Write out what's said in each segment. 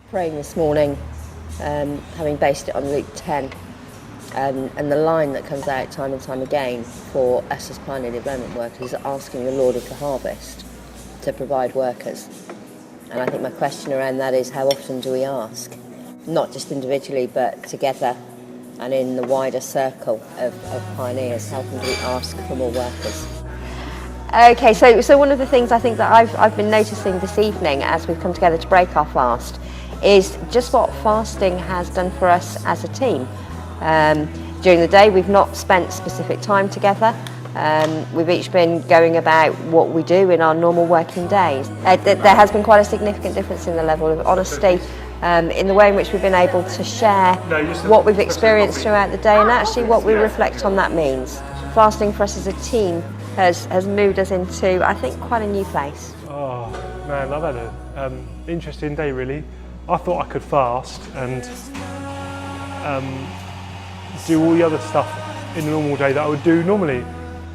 Praying this morning, having based it on Luke 10, and the line that comes out time and time again for us as pioneer development workers is asking the Lord of the harvest to provide workers. And I think my question around that is, how often do we ask? Not just individually, but together and in the wider circle of pioneers. How often do we ask for more workers? Okay, so one of the things I think that I've been noticing this evening as we've come together to break our fast is just what fasting has done for us as a team. During the day we've not spent specific time together. We've each been going about what we do in our normal working days. There has been quite a significant difference in the level of honesty, in the way in which we've been able to share what we've experienced throughout the day and actually what we reflect on that means. Fasting for us as a team has moved us into, I think, quite a new place. Oh man, I've had an interesting day really. I thought I could fast and do all the other stuff in a normal day that I would do normally.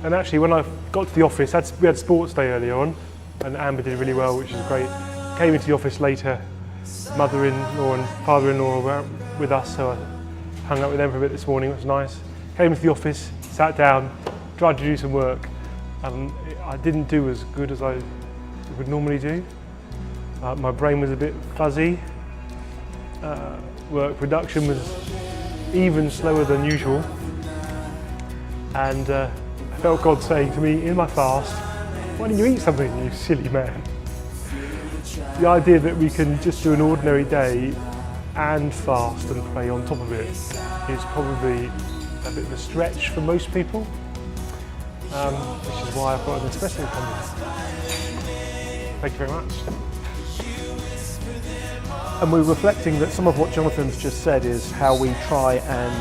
And actually when I got to the office, we had sports day earlier on and Amber did really well, which was great. Came into the office later, mother-in-law and father-in-law were with us, so I hung out with them for a bit this morning, it was nice. Came into the office, sat down, tried to do some work, and I didn't do as good as I would normally do. My brain was a bit fuzzy. Work production was even slower than usual, and I felt God saying to me in my fast, why don't you eat something, you silly man? The idea that we can just do an ordinary day and fast and pray on top of it is probably a bit of a stretch for most people, which is why I've got an espresso coming. Thank you very much. And we're reflecting that some of what Jonathan's just said is how we try and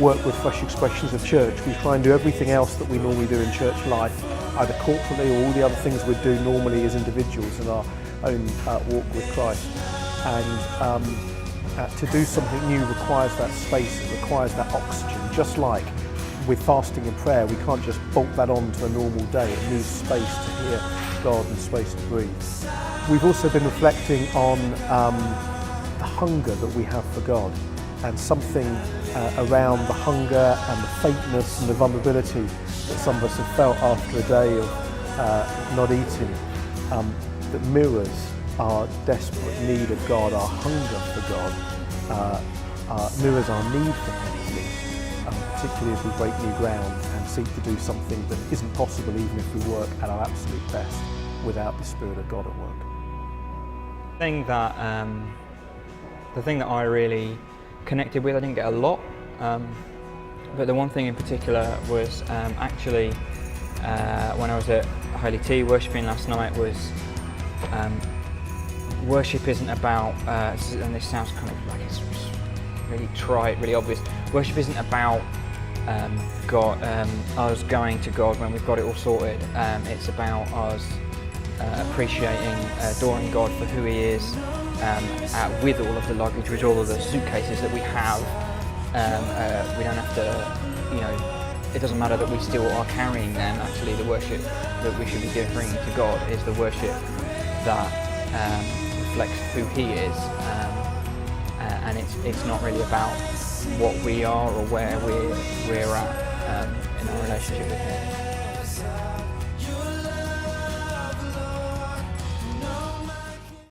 work with Fresh Expressions of Church. We try and do everything else that we normally do in church life, either corporately or all the other things we do normally as individuals in our own walk with Christ. And to do something new requires that space, it requires that oxygen. Just like with fasting and prayer, we can't just bolt that on to a normal day. It needs space to hear God and space to breathe. We've also been reflecting on the hunger that we have for God, and something around the hunger and the faintness and the vulnerability that some of us have felt after a day of not eating, that mirrors our desperate need of God, our hunger for God, mirrors our need for Him, particularly as we break new ground and seek to do something that isn't possible even if we work at our absolute best without the Spirit of God at work. The thing that I really connected with, I didn't get a lot, but the one thing in particular was actually when I was at Holy Tea worshipping last night was worship isn't about, and this sounds kind of like it's really trite, really obvious, worship isn't about God, us going to God when we've got it all sorted. It's about us appreciating, adoring God for who He is, with all of the luggage, with all of the suitcases that we have. We don't have to, it doesn't matter that we still are carrying them. Actually, the worship that we should be bringing to God is the worship that reflects who He is, and it's not really about what we are or where we're at in our relationship with Him.